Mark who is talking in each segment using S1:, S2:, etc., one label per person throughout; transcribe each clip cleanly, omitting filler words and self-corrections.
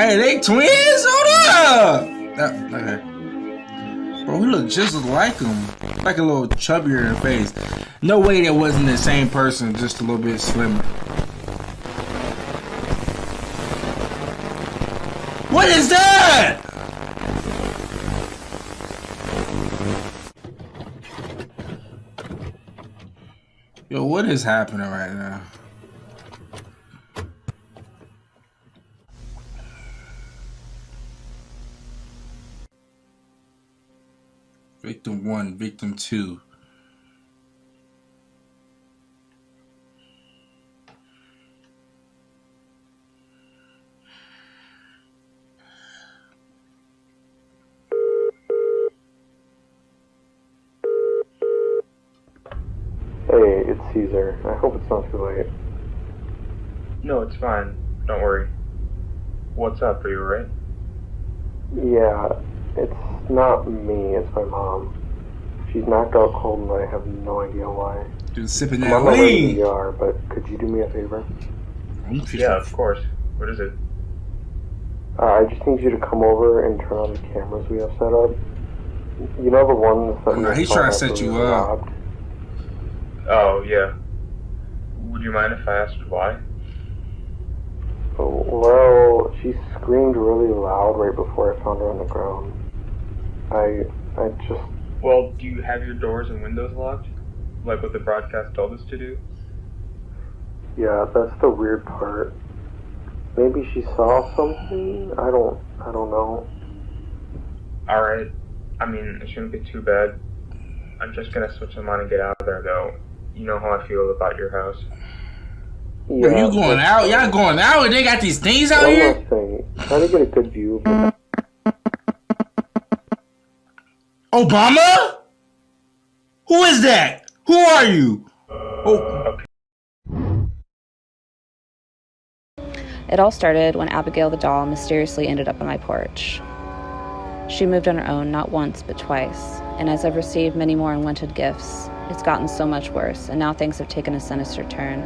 S1: Hey, they twins? Hold up! Okay. Bro, he look just like him. Like a little chubbier in the face. No way that wasn't the same person, just a little bit slimmer. What is that? Yo, what is happening right now? Victim 1, Victim 2.
S2: Hey, it's Caesar. I hope it's not too late.
S3: No, it's fine. Don't worry. What's up? Are you alright?
S2: Yeah, it's not me, it's my mom. She's knocked out cold and I have no idea why.
S1: Dude, sipping
S2: I'm
S1: that
S2: on my way
S1: lean.
S2: to the ER, but could you do me a favor?
S3: Yeah, of course. What is it?
S2: I just need you to come over and turn on the cameras we have set up. You know the ones that
S1: Oh, no, he's trying to set you up.
S2: robbed?
S3: Oh, yeah. Would you mind if I asked why?
S2: Well, she screamed really loud right before I found her on the ground. I just...
S3: Well, do you have your doors and windows locked? Like what the broadcast told us to do?
S2: Yeah, that's the weird part. Maybe she saw something? I don't know.
S3: Alright. I mean, it shouldn't be too bad. I'm just gonna switch them on and get out of there, though. You know how I feel about your house.
S2: Yeah,
S1: Are you going out? Y'all going out and they got these things out
S2: one
S1: here?
S2: more thing. Try to get a good view of it.
S1: Obama? Who is that? Who are you? Oh.
S4: It all started when Abigail the doll mysteriously ended up on my porch. She moved on her own not once but twice, and as I've received many more unwanted gifts, it's gotten so much worse, and now things have taken a sinister turn.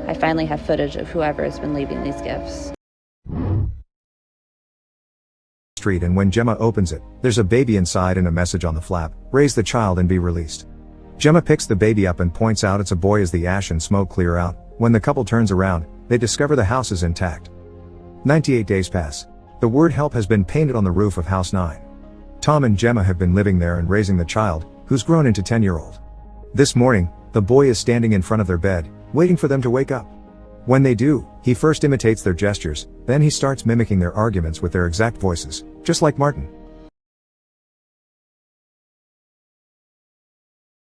S4: I finally have footage of whoever has been leaving these gifts.
S5: Street, and when Gemma opens it, there's a baby inside and a message on the flap: raise the child and be released. Gemma picks the baby up and points out it's a boy as the ash and smoke clear out. When the couple turns around, they discover the house is intact. 98 days pass. The word help has been painted on the roof of house 9. Tom and Gemma have been living there and raising the child, who's grown into 10-year-old. This morning, the boy is standing in front of their bed, waiting for them to wake up. When they do, he first imitates their gestures, then he starts mimicking their arguments with their exact voices, just like Martin.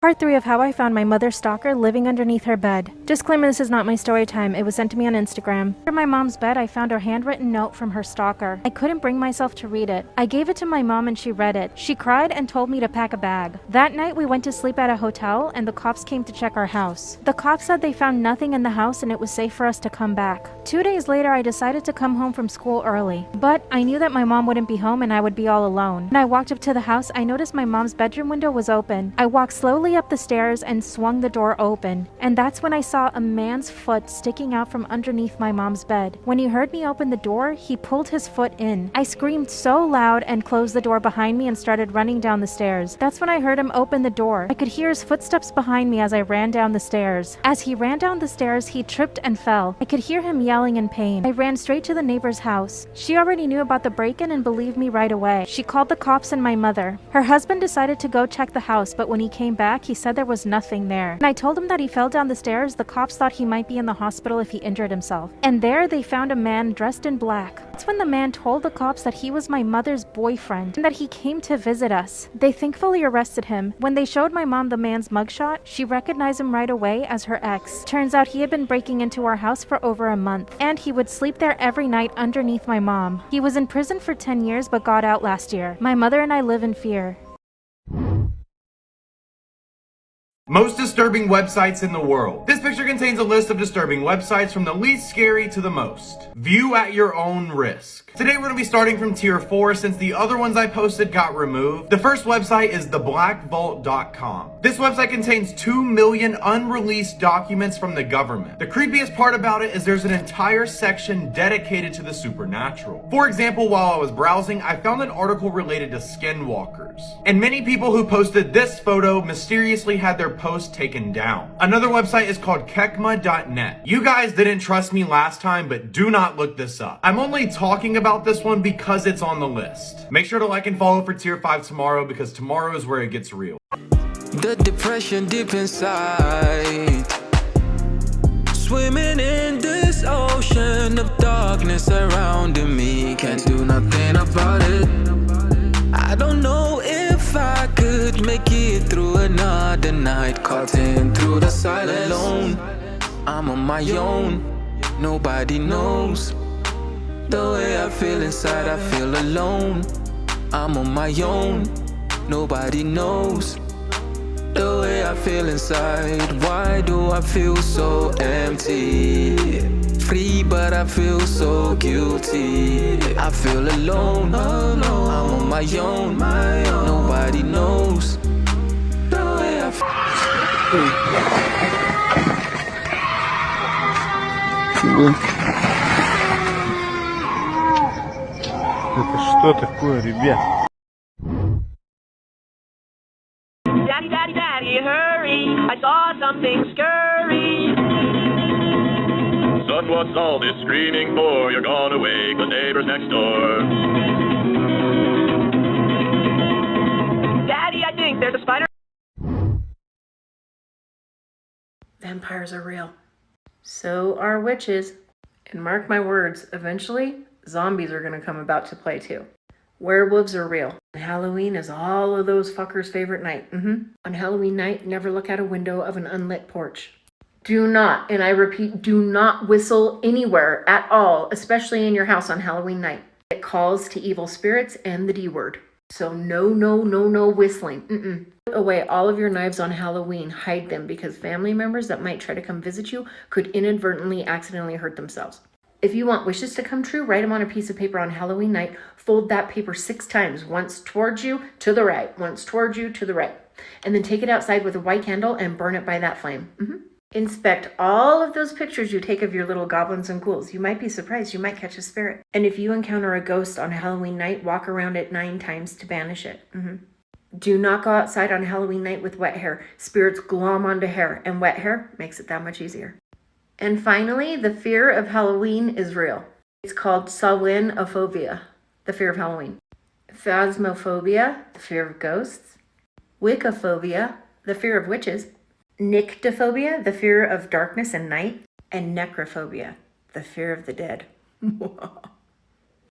S6: Part 3 of how I found my mother's stalker living underneath her bed. Disclaimer, this is not my story time. It was sent to me on Instagram. Under my mom's bed, I found a handwritten note from her stalker. I couldn't bring myself to read it. I gave it to my mom and she read it. She cried and told me to pack a bag. That night, we went to sleep at a hotel and the cops came to check our house. The cops said they found nothing in the house and it was safe for us to come back. 2 days later, I decided to come home from school early. But I knew that my mom wouldn't be home and I would be all alone. When I walked up to the house, I noticed my mom's bedroom window was open. I walked slowly up the stairs and swung the door open, and that's when I saw a man's foot sticking out from underneath my mom's bed. When he heard me open the door, he pulled his foot in. I screamed so loud and closed the door behind me and started running down the stairs. That's when I heard him open the door. I could hear his footsteps behind me as I ran down the stairs. As he ran down the stairs, he tripped and fell. I could hear him yelling in pain. I ran straight to the neighbor's house. She already knew about the break-in and believed me right away. She called the cops and my mother. Her husband decided to go check the house, but when he came back, he said there was nothing there. When I told him that he fell down the stairs, the cops thought he might be in the hospital if he injured himself. And there they found a man dressed in black. That's when the man told the cops that he was my mother's boyfriend and that he came to visit us. They thankfully arrested him. When they showed my mom the man's mugshot, she recognized him right away as her ex. Turns out he had been breaking into our house for over a month, and he would sleep there every night underneath my mom. He was in prison for 10 years but got out last year. My mother and I live in fear.
S7: Most disturbing websites in the world. This picture contains a list of disturbing websites from the least scary to the most. View at your own risk. Today we're going to be starting from tier 4 since the other ones I posted got removed. The first website is theblackvault.com. This website contains 2 million unreleased documents from the government. The creepiest part about it is there's an entire section dedicated to the supernatural. For example, while I was browsing, I found an article related to skinwalkers. And many people who posted this photo mysteriously had their post taken down. Another website is called kekma.net. You guys didn't trust me last time, but do not look this up. I'm only talking about this one because it's on the list. Make sure to like and follow for tier 5 tomorrow because tomorrow is where it gets real.
S8: The depression deep inside, swimming in this ocean of darkness surrounding me, can't do nothing about it. I don't know if I could make it through another night, caught in through the silence. Alone, I'm on my own, nobody knows the way I feel inside. I feel alone, I'm on my own, nobody knows the way I feel inside. Why do I feel so empty? Free, but I feel so guilty. I feel alone, I'm on my own, nobody knows the way I
S9: Это что такое, ребят?
S10: Daddy, daddy, daddy, hurry, I saw something scurry.
S11: Son, what's all this screaming for? You're gonna wake the neighbors next door.
S10: Daddy, I think there's a spider.
S12: Vampires are real. So are witches. And mark my words, eventually, zombies are gonna come about to play too. Werewolves are real. Halloween is all of those fuckers' favorite night. On Halloween night, never look out a window of an unlit porch. Do not, and I repeat, do not whistle anywhere at all, especially in your house on Halloween night. It calls to evil spirits and the D word. So no whistling. Put away all of your knives on Halloween. Hide them because family members that might try to come visit you could inadvertently accidentally hurt themselves. If you want wishes to come true, write them on a piece of paper on Halloween night. Fold that paper 6 times, once towards you, to the right, once towards you, to the right. And then take it outside with a white candle and burn it by that flame. Inspect all of those pictures you take of your little goblins and ghouls. You might be surprised, you might catch a spirit. And if you encounter a ghost on Halloween night, walk around it 9 times to banish it. Do not go outside on Halloween night with wet hair. Spirits glom onto hair, and wet hair makes it that much easier. And finally, the fear of Halloween is real. It's called Samhainophobia, the fear of Halloween. Phasmophobia, the fear of ghosts. Wiccaphobia, the fear of witches. Nyctophobia, the fear of darkness and night. And necrophobia, the fear of the dead.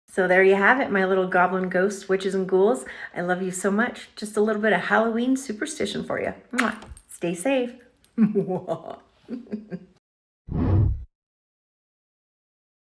S12: So there you have it, my little goblin ghosts, witches, and ghouls. I love you so much. Just a little bit of Halloween superstition for you. Stay safe.